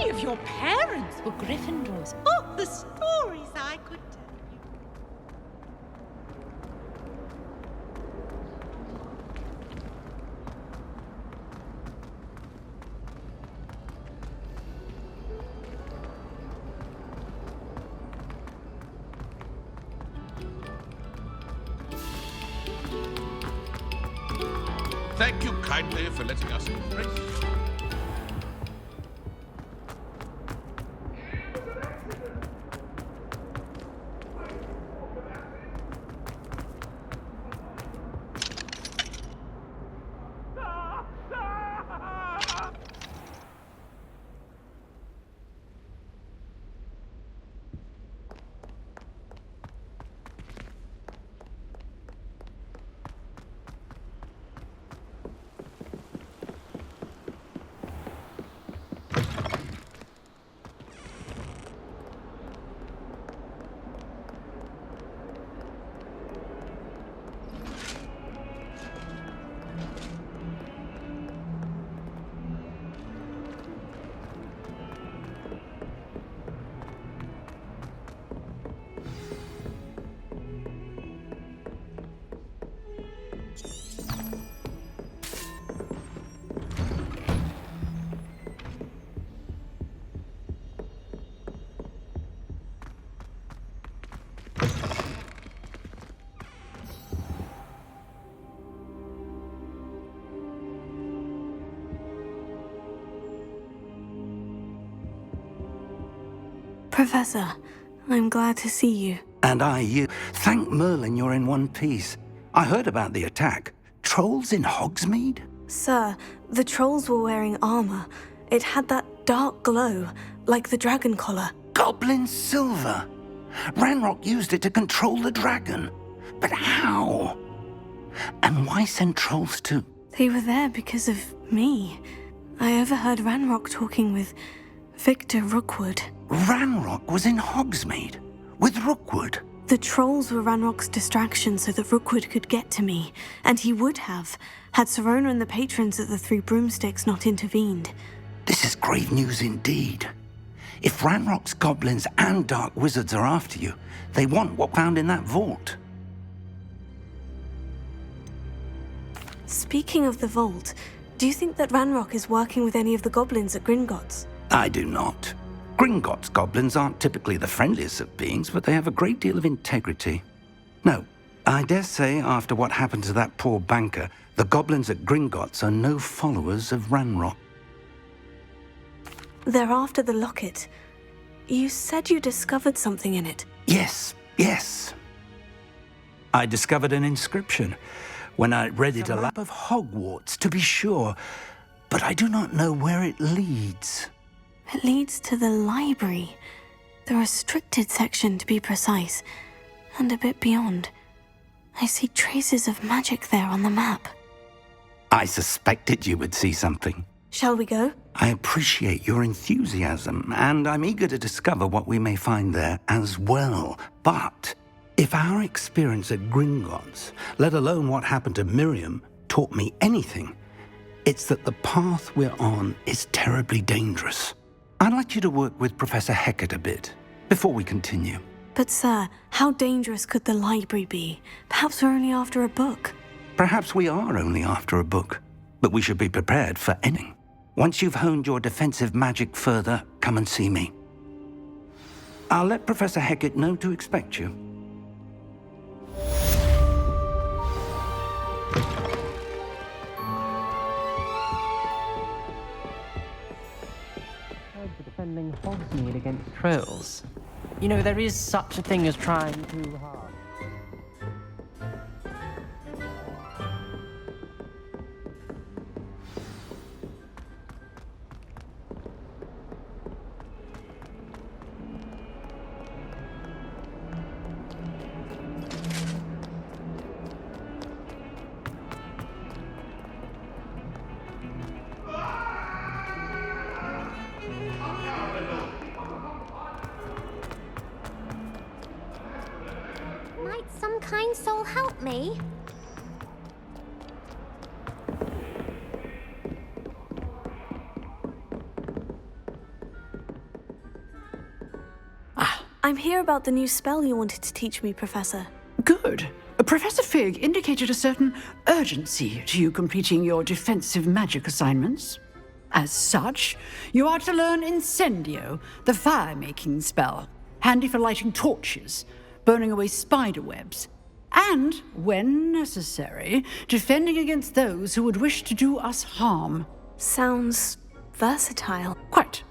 many of your parents were Gryffindors. Oh, the stories I could tell you. Thank you kindly for letting us embrace you. Professor, I'm glad to see you. And I you. Thank Merlin you're in one piece. I heard about the attack. Trolls in Hogsmeade? Sir, the trolls were wearing armor. It had that dark glow, like the dragon collar. Goblin silver! Ranrock used it to control the dragon. But how? And why send trolls too? They were there because of me. I overheard Ranrock talking with Victor Rookwood. Ranrock was in Hogsmeade? With Rookwood? The trolls were Ranrock's distraction so that Rookwood could get to me, and he would have, had Sirona and the patrons at the Three Broomsticks not intervened. This is grave news indeed. If Ranrock's goblins and dark wizards are after you, they want what found in that vault. Speaking of the vault, do you think that Ranrock is working with any of the goblins at Gringotts? I do not. Gringotts goblins aren't typically the friendliest of beings, but they have a great deal of integrity. No, I dare say after what happened to that poor banker, the goblins at Gringotts are no followers of Ranrock. They're after the locket. You said you discovered something in it. Yes. I discovered an inscription. When I read it, a map of Hogwarts, to be sure, but I do not know where it leads. It leads to the library. The restricted section, to be precise, and a bit beyond. I see traces of magic there on the map. I suspected you would see something. Shall we go? I appreciate your enthusiasm, and I'm eager to discover what we may find there as well. But if our experience at Gringotts, let alone what happened to Miriam, taught me anything, it's that the path we're on is terribly dangerous. I'd like you to work with Professor Hecat a bit before we continue. But sir, how dangerous could the library be? Perhaps we're only after a book. Perhaps we are only after a book, but we should be prepared for anything. Once you've honed your defensive magic further, come and see me. I'll let Professor Hecat know to expect you. Defending Hogsmeade against trolls. You know, there is such a thing as trying too hard. Might some kind soul help me? I'm here about the new spell you wanted to teach me, Professor. Good. Professor Fig indicated a certain urgency to you completing your defensive magic assignments. As such, you are to learn Incendio, the fire-making spell, handy for lighting torches, burning away spider webs, and, when necessary, defending against those who would wish to do us harm. Sounds versatile. Quite.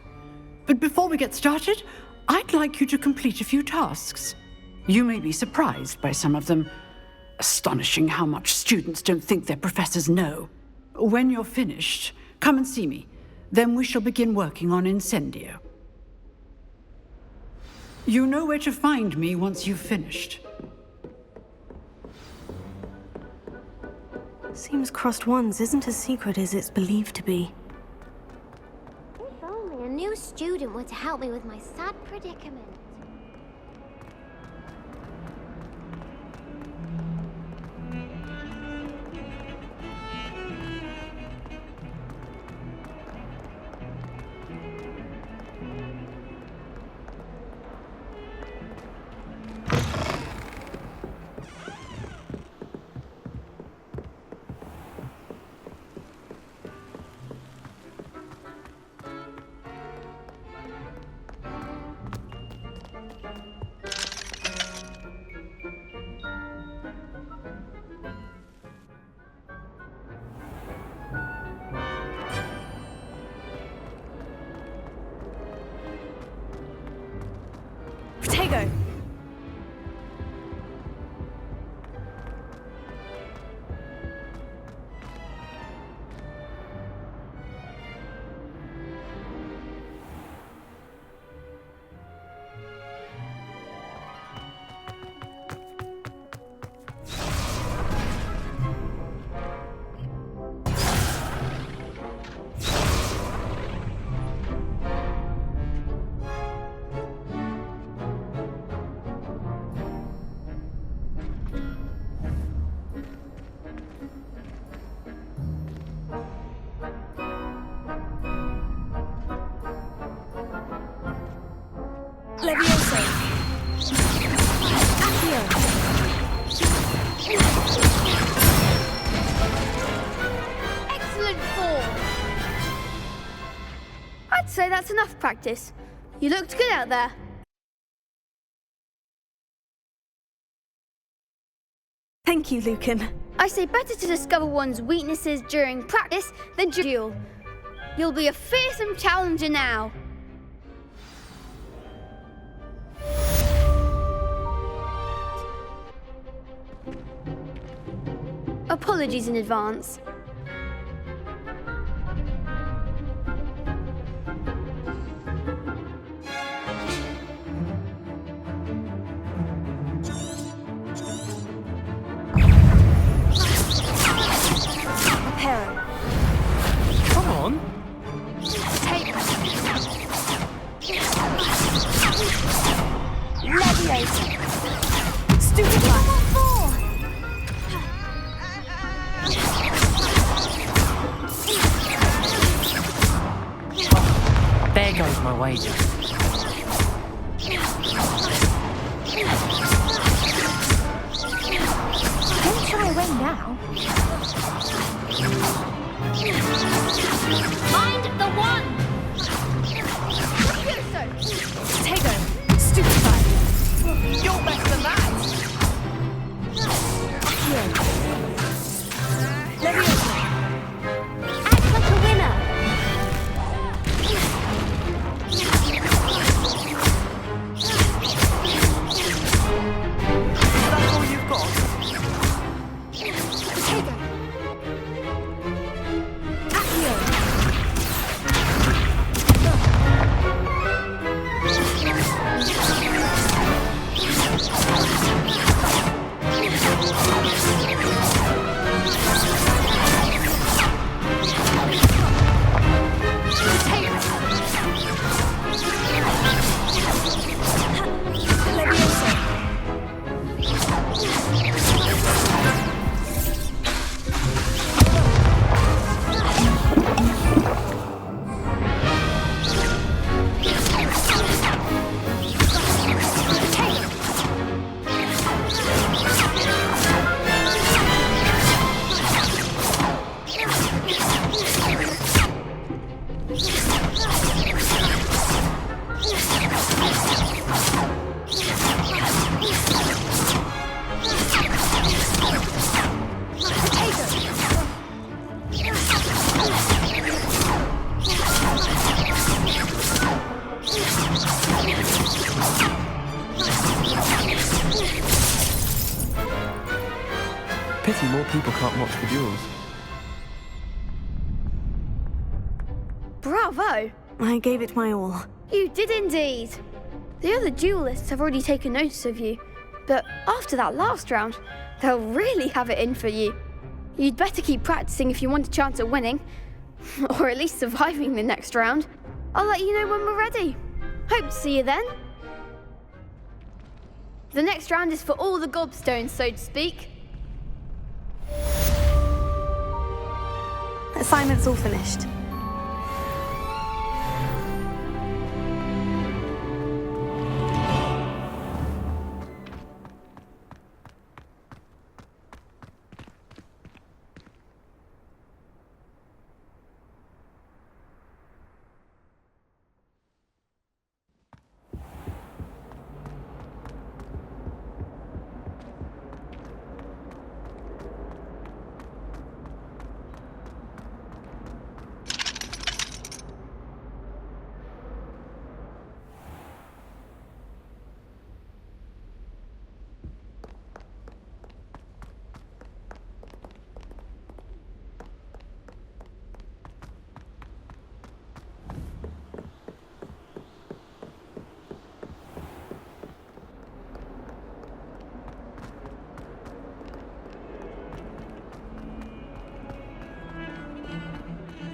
But before we get started, I'd like you to complete a few tasks. You may be surprised by some of them. Astonishing how much students don't think their professors know. When you're finished, come and see me. Then we shall begin working on Incendio. You know where to find me once you've finished. Seems crossed ones isn't as secret as it's believed to be. If only a new student were to help me with my sad predicament. Protego! Levioso! Accio! Excellent form! I'd say that's enough practice. You looked good out there. Thank you, Lucan. I say better to discover one's weaknesses during practice than duel. You'll be a fearsome challenger now. Apologies in advance. Hero. Come on. Take Levioso! Stupefy! There goes my wager. Don't shy away now. Mind the one! Protego! Stupefy! You're better than that! Accio! Levioso! Act like a winner! That's all you've got? Protego! Accio! Pity more people can't watch the duels. Bravo! I gave it my all. You did indeed. The other duelists have already taken notice of you, but after that last round, they'll really have it in for you. You'd better keep practicing if you want a chance at winning, or at least surviving the next round. I'll let you know when we're ready. Hope to see you then. The next round is for all the gobstones, so to speak. Assignment's all finished.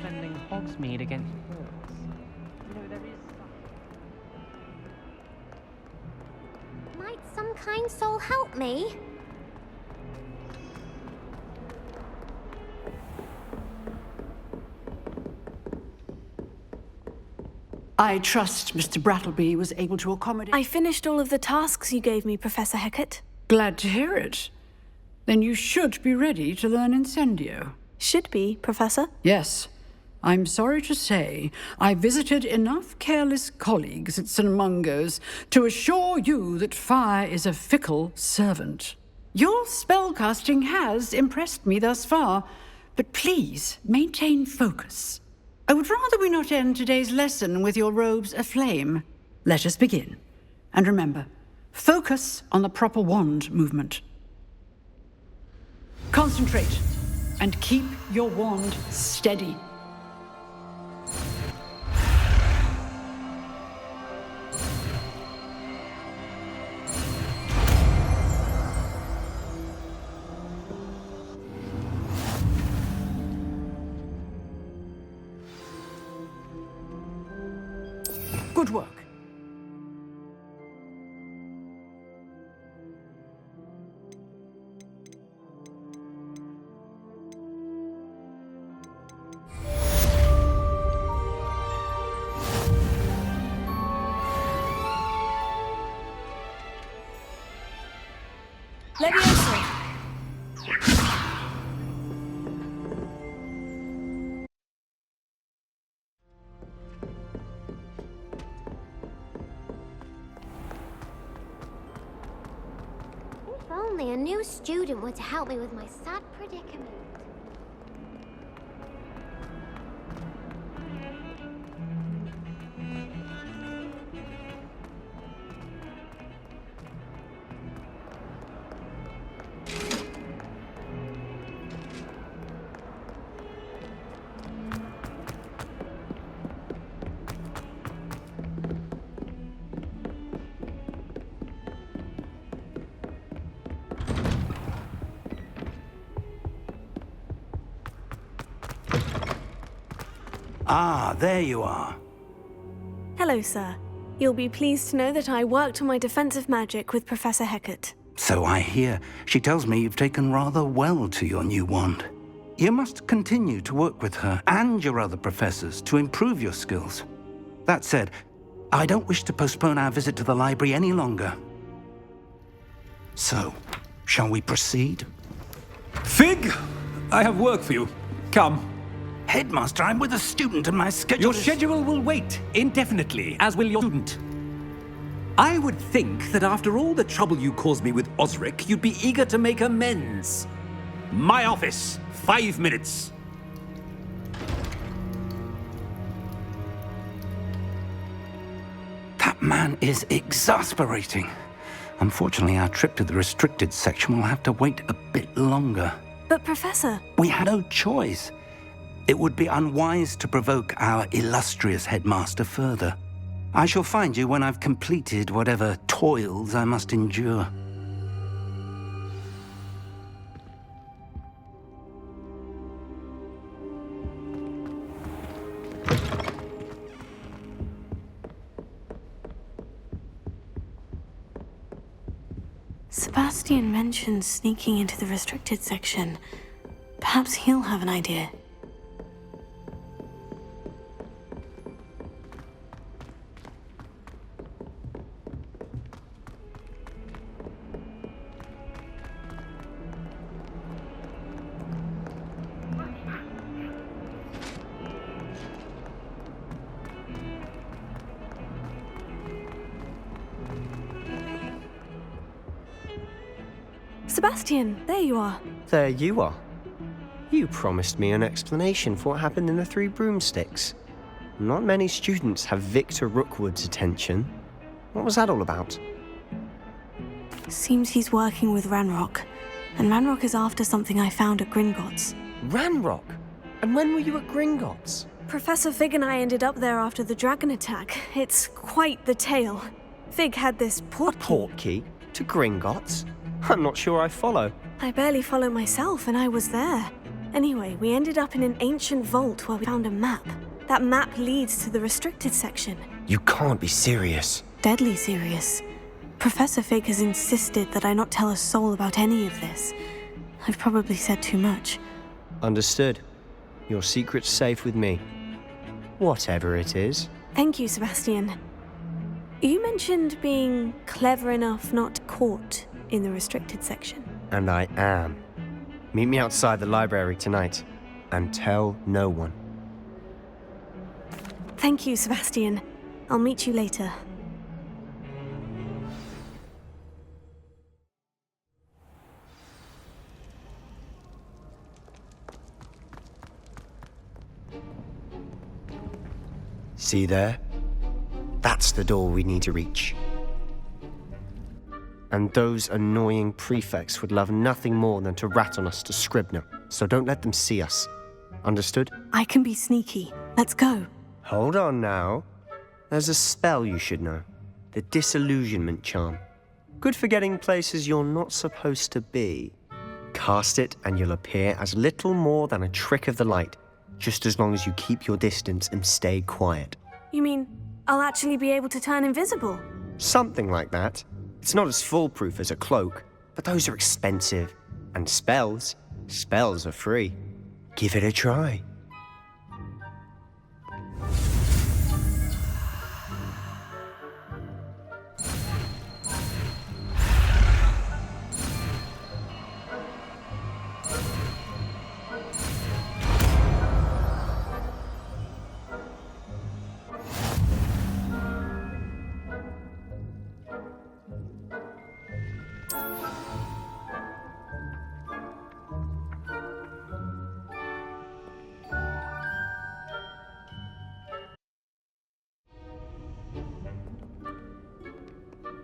Defending Hogsmeade against trolls. You know, there is... Might some kind soul help me? I trust Mr. Brattleby was able to accommodate... I finished all of the tasks you gave me, Professor Hecat. Glad to hear it. Then you should be ready to learn Incendio. Should be, Professor. Yes. I'm sorry to say, I visited enough careless colleagues at St. Mungo's to assure you that fire is a fickle servant. Your spellcasting has impressed me thus far, but please maintain focus. I would rather we not end today's lesson with your robes aflame. Let us begin. And remember, focus on the proper wand movement. Concentrate and keep your wand steady. Good work. Levioso. If only a new student were to help me with my sad predicament. Ah, there you are. Hello, sir. You'll be pleased to know that I worked on my defensive magic with Professor Hecat. So I hear. She tells me you've taken rather well to your new wand. You must continue to work with her and your other professors to improve your skills. That said, I don't wish to postpone our visit to the library any longer. So, shall we proceed? Fig, I have work for you. Come. Headmaster, I'm with a student and my schedule Your is... schedule will wait indefinitely, as will your student. I would think that after all the trouble you caused me with Osric, you'd be eager to make amends. My office, 5 minutes. man is exasperating. Unfortunately, our trip to the restricted section will have to wait a bit longer. But Professor... We had no choice. It would be unwise to provoke our illustrious headmaster further. I shall find you when I've completed whatever toils I must endure. Sebastian mentioned sneaking into the restricted section. Perhaps he'll have an idea. Sebastian, there you are. There you are. You promised me an explanation for what happened in the Three Broomsticks. Not many students have Victor Rookwood's attention. What was that all about? Seems he's working with Ranrock, and Ranrock is after something I found at Gringotts. Ranrock? And when were you at Gringotts? Professor Fig and I ended up there after the dragon attack. It's quite the tale. Fig had this portkey to Gringotts? I'm not sure I follow. I barely follow myself, and I was there. Anyway, we ended up in an ancient vault where we found a map. That map leads to the restricted section. You can't be serious. Deadly serious. Professor Fig has insisted that I not tell a soul about any of this. I've probably said too much. Understood. Your secret's safe with me. Whatever it is. Thank you, Sebastian. You mentioned being clever enough not caught in the restricted section. And I am. Meet me outside the library tonight, and tell no one. Thank you, Sebastian. I'll meet you later. See there? That's the door we need to reach. And those annoying prefects would love nothing more than to rat on us to Scribner, so don't let them see us. Understood? I can be sneaky. Let's go. Hold on now. There's a spell you should know. The Disillusionment Charm. Good for getting places you're not supposed to be. Cast it and you'll appear as little more than a trick of the light, just as long as you keep your distance and stay quiet. You mean I'll actually be able to turn invisible? Something like that. It's not as foolproof as a cloak, but those are expensive. And spells are free. Give it a try.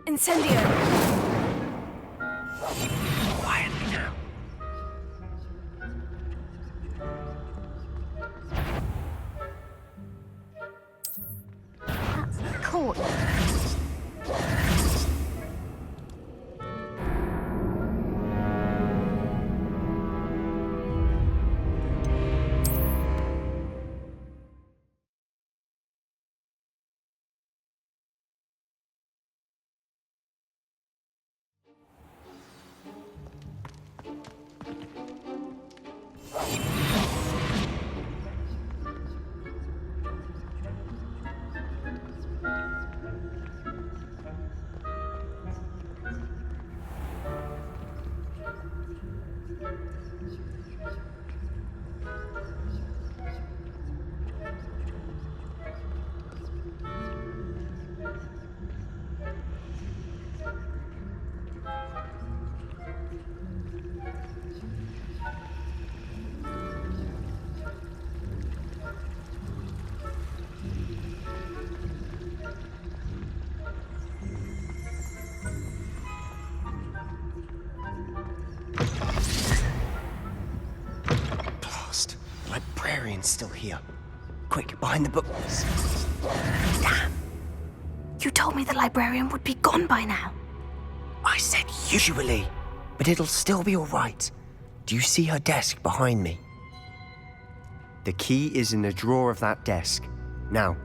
Incendio! Quietly now. That's the court. one's still here. Quick, behind the books. Damn. You told me the librarian would be gone by now. I said usually, but it'll still be all right. Do you see her desk behind me? The key is in the drawer of that desk. Now,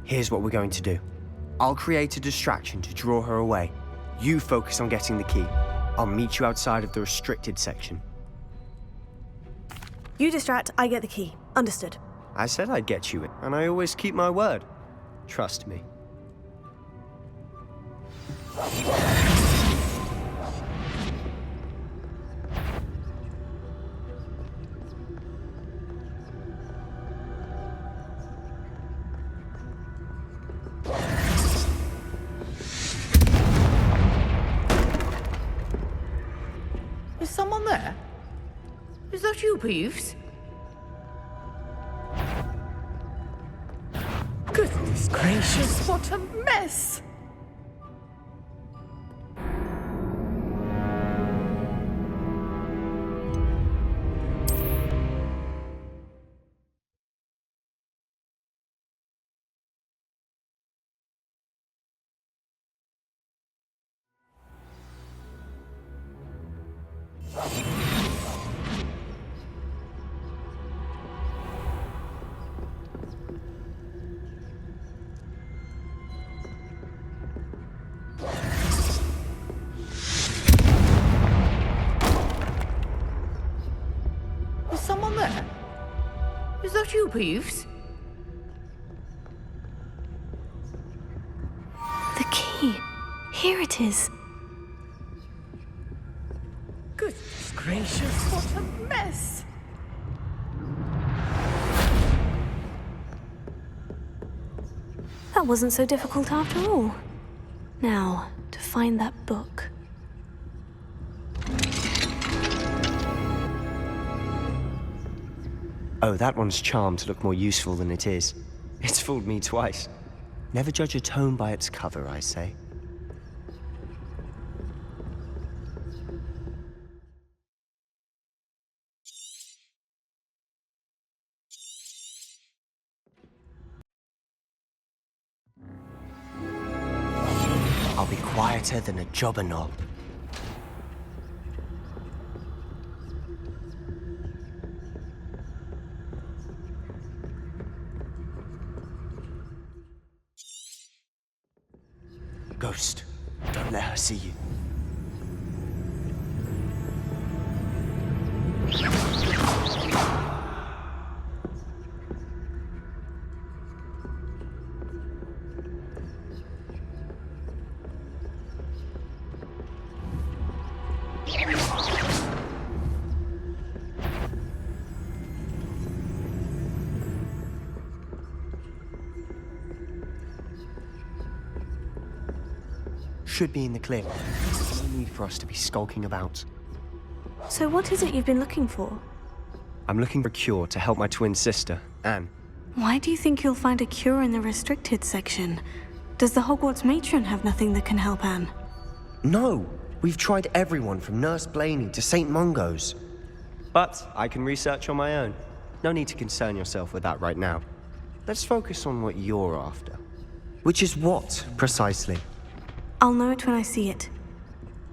here's what we're going to do. I'll create a distraction to draw her away. You focus on getting the key. I'll meet you outside of the restricted section. You distract, I get the key. Understood. I said I'd get you in, and I always keep my word. Trust me. Is someone there? Is that you, Peeves? Goodness gracious, what a mess! Is someone there? Is that you, Peeves? The key. Here it is. Goodness gracious, what a mess! That wasn't so difficult after all. Now, to find that book. Oh, that one's charmed to look more useful than it is. It's fooled me twice. Never judge a tome by its cover, I say. I'll be quieter than a jobber knob. Ghost, don't let her see you. Should be in the clear. No need for us to be skulking about. So what is it you've been looking for? I'm looking for a cure to help my twin sister, Anne. Why do you think you'll find a cure in the restricted section? Does the Hogwarts matron have nothing that can help Anne? No! We've tried everyone from Nurse Blaney to St. Mungo's. But I can research on my own. No need to concern yourself with that right now. Let's focus on what you're after. Which is what, precisely? I'll know it when I see it.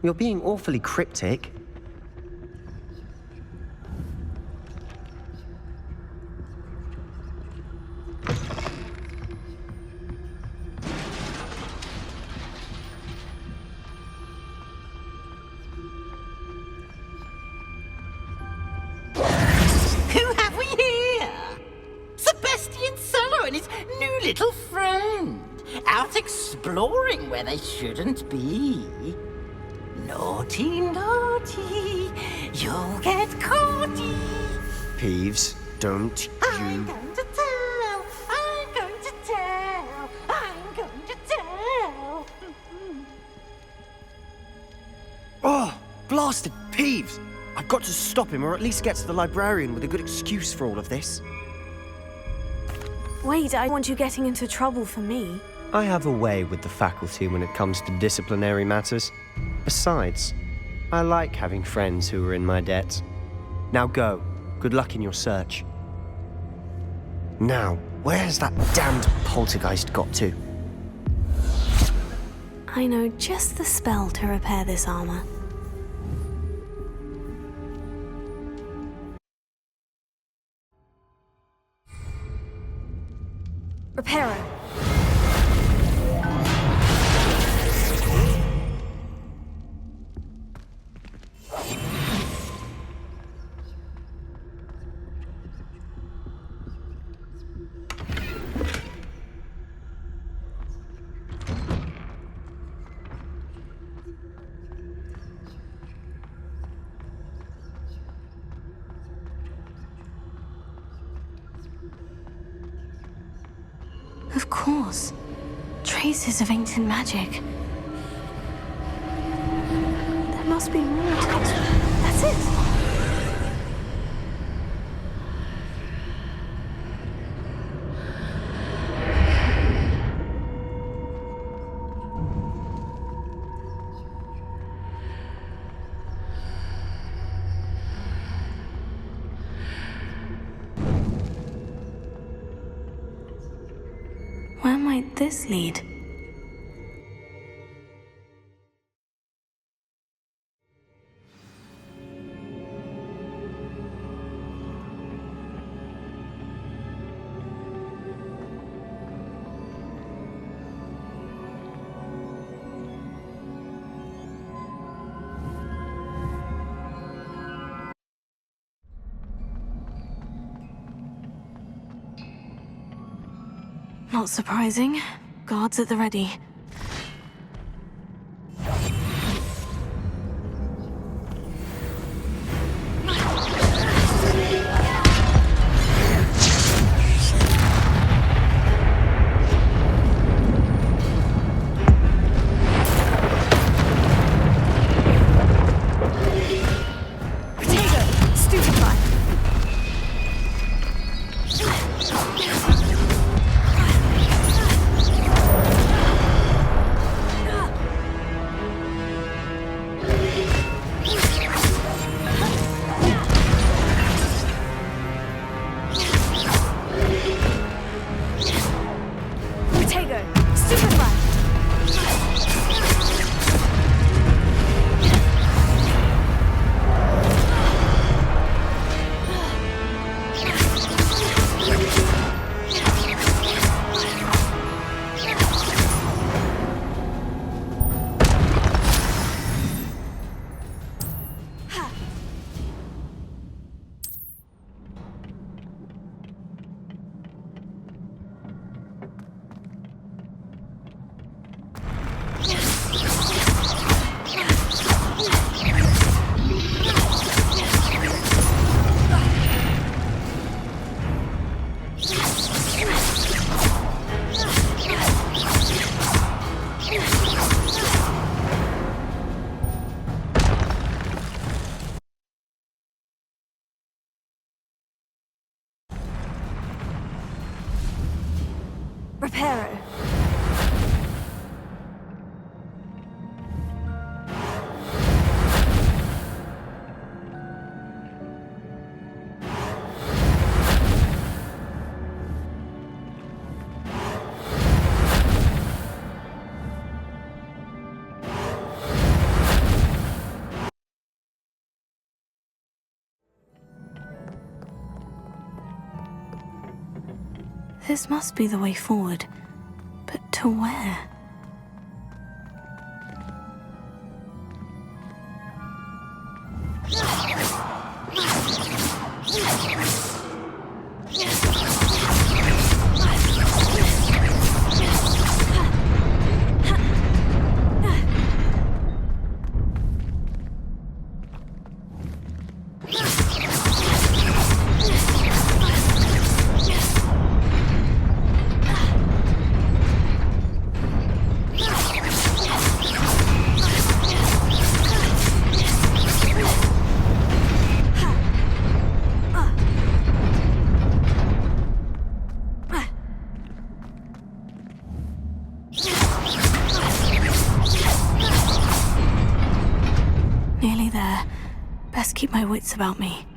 You're being awfully cryptic. Who have we here? Sebastian Cello and his new little friend. Out exploring where they shouldn't be. Naughty, naughty, you'll get caughty. Peeves, don't I'm you... going to tell, I'm going to tell, I'm going to tell. Oh, blasted Peeves! I've got to stop him, or at least get to the librarian with a good excuse for all of this. Wait, I want you getting into trouble for me. I have a way with the faculty when it comes to disciplinary matters. Besides, I like having friends who are in my debt. Now go. Good luck in your search. Now, where's that damned poltergeist got to? I know just the spell to repair this armor. Reparo. Of course. Traces of ancient magic. There must be more to it. That's it! Where might this lead? Not surprising. Guards at the ready. Reparo. This must be the way forward. But to where? Nearly there. Best keep my wits about me.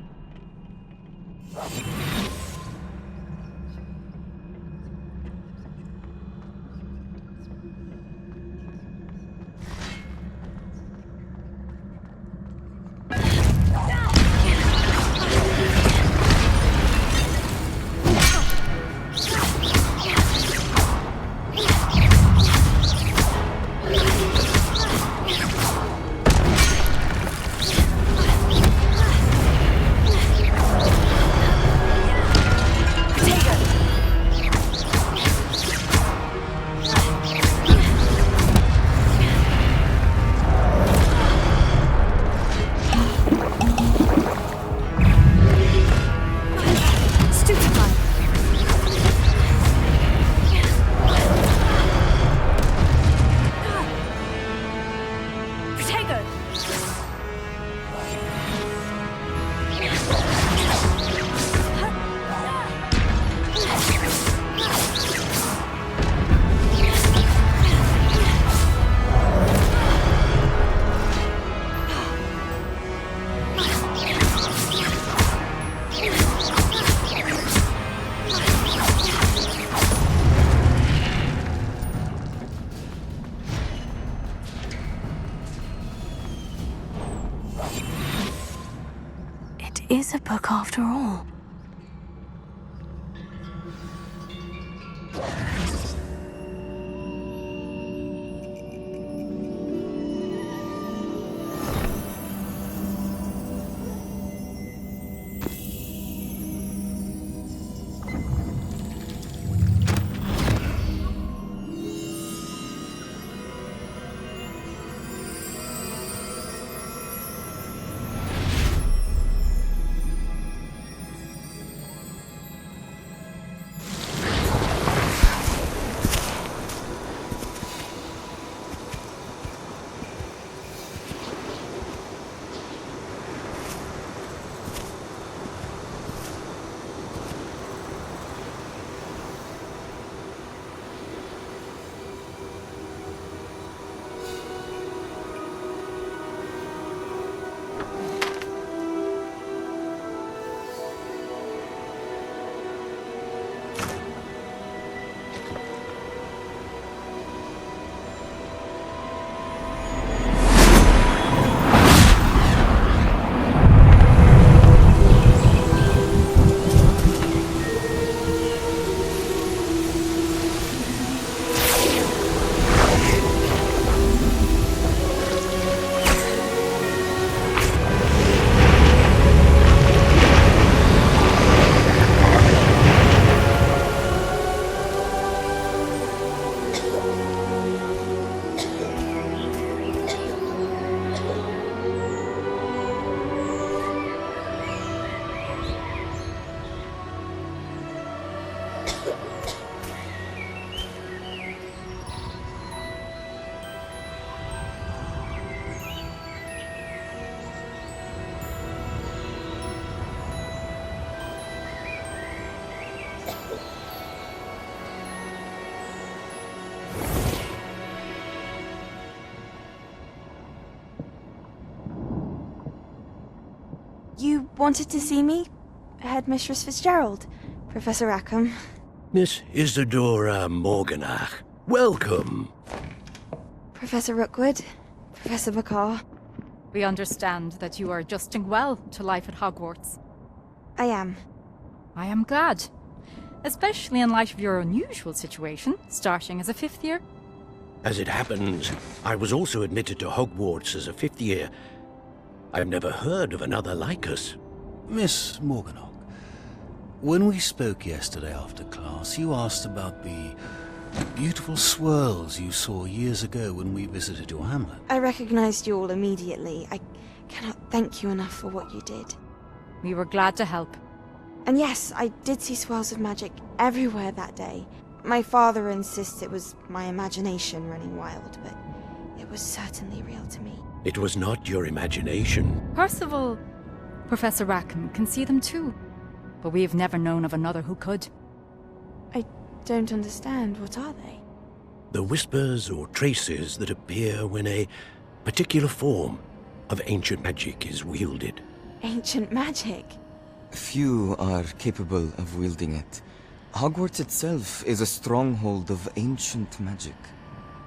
is a book after all. You wanted to see me? Headmistress Fitzgerald? Professor Rackham? Miss Isadora Morganach, welcome. Professor Rookwood? Professor Bakar? We understand that you are adjusting well to life at Hogwarts. I am. I am glad. Especially in light of your unusual situation, starting as a 5th year. As it happens, I was also admitted to Hogwarts as a 5th year. I've never heard of another like us. Miss Morganach, when we spoke yesterday after class, you asked about the beautiful swirls you saw years ago when we visited your hamlet. I recognized you all immediately. I cannot thank you enough for what you did. We were glad to help. And yes, I did see swirls of magic everywhere that day. My father insists it was my imagination running wild, but it was certainly real to me. It was not your imagination. Percival, Professor Rackham can see them too. But we have never known of another who could. I don't understand. What are they? The whispers or traces that appear when a particular form of ancient magic is wielded. Ancient magic? Few are capable of wielding it. Hogwarts itself is a stronghold of ancient magic.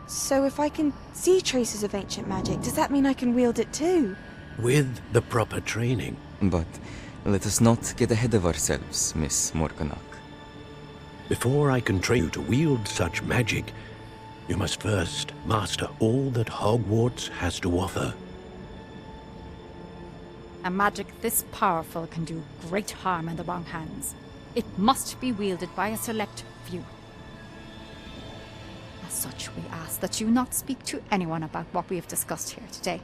So if I can see traces of ancient magic, does that mean I can wield it too? With the proper training. But let us not get ahead of ourselves, Miss Morganach. Before I can train you to wield such magic, you must first master all that Hogwarts has to offer. A magic this powerful can do great harm in the wrong hands. It must be wielded by a select few. As such, we ask that you not speak to anyone about what we have discussed here today.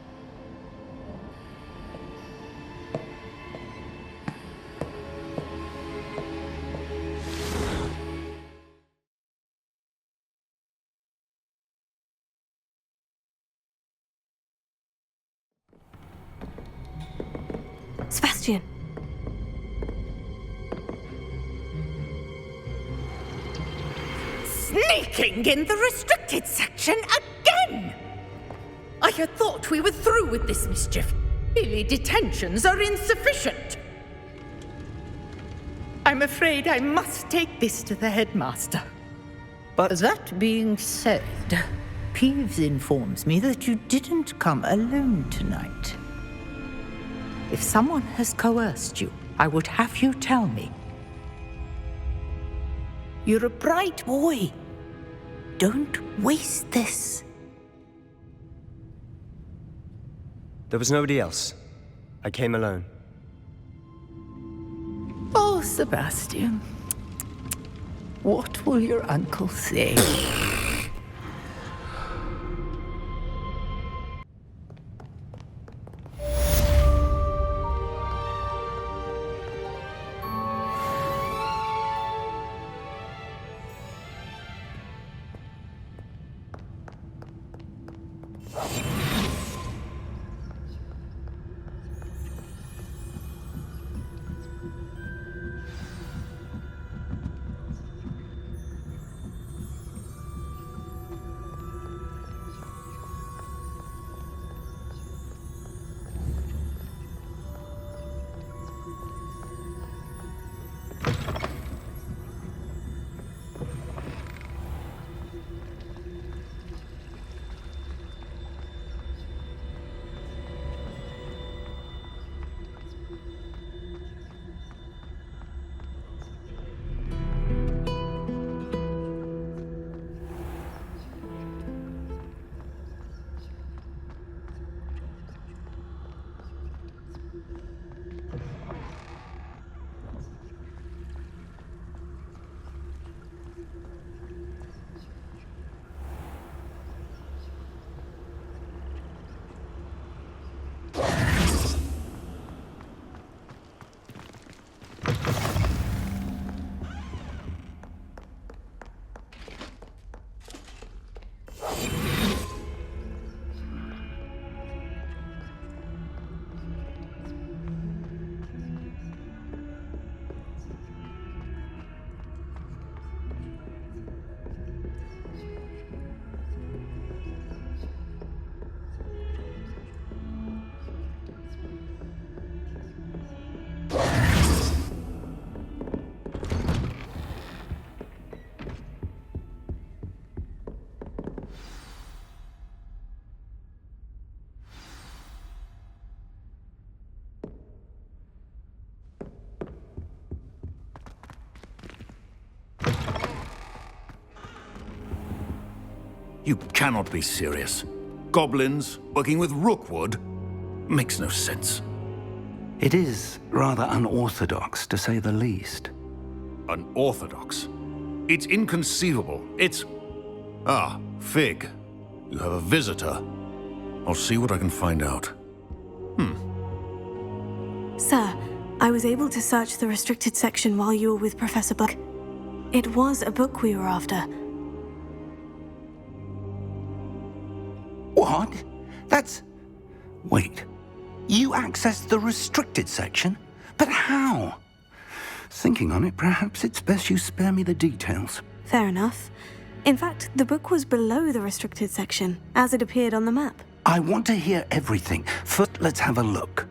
Sebastian! Sneaking in the restricted section again! I had thought we were through with this mischief. Clearly, detentions are insufficient. I'm afraid I must take this to the headmaster. But that being said, Peeves informs me that you didn't come alone tonight. If someone has coerced you, I would have you tell me. You're a bright boy. Don't waste this. There was nobody else. I came alone. Oh, Sebastian. What will your uncle say? You cannot be serious. Goblins working with Rookwood? Makes no sense. It is rather unorthodox, to say the least. Unorthodox? It's inconceivable. It's... Ah, Fig. You have a visitor. I'll see what I can find out. Sir, I was able to search the restricted section while you were with Professor Black. It was a book we were after. What? That's... Wait. You accessed the restricted section? But how? Thinking on it, perhaps it's best you spare me the details. Fair enough. In fact, the book was below the restricted section, as it appeared on the map. I want to hear everything. First, let's have a look.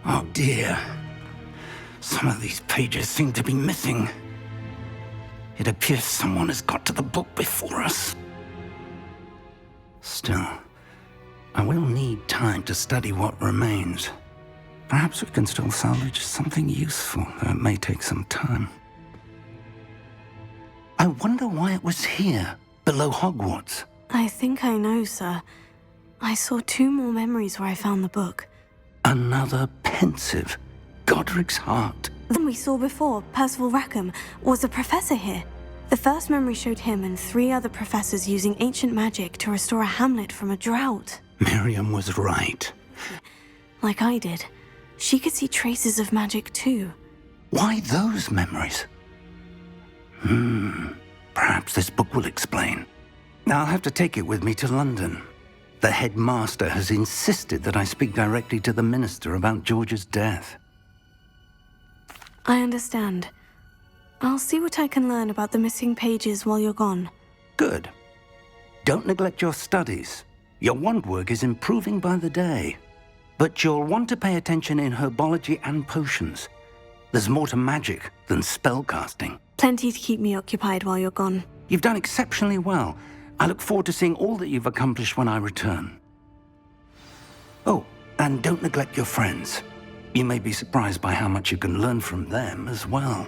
Oh dear. Some of these pages seem to be missing. It appears someone has got to the book before us. Still, I will need time to study what remains. Perhaps we can still salvage something useful, though it may take some time. I wonder why it was here, below Hogwarts. I think I know, sir. I saw 2 more memories where I found the book. Another pensive. Godric's heart. The one we saw before, Percival Rackham, was a professor here. The first memory showed him and 3 other professors using ancient magic to restore a hamlet from a drought. Miriam was right. Like I did. She could see traces of magic too. Why those memories? Perhaps this book will explain. I'll have to take it with me to London. The headmaster has insisted that I speak directly to the minister about George's death. I understand. I'll see what I can learn about the missing pages while you're gone. Good. Don't neglect your studies. Your wand work is improving by the day. But you'll want to pay attention in herbology and potions. There's more to magic than spellcasting. Plenty to keep me occupied while you're gone. You've done exceptionally well. I look forward to seeing all that you've accomplished when I return. Oh, and don't neglect your friends. You may be surprised by how much you can learn from them as well.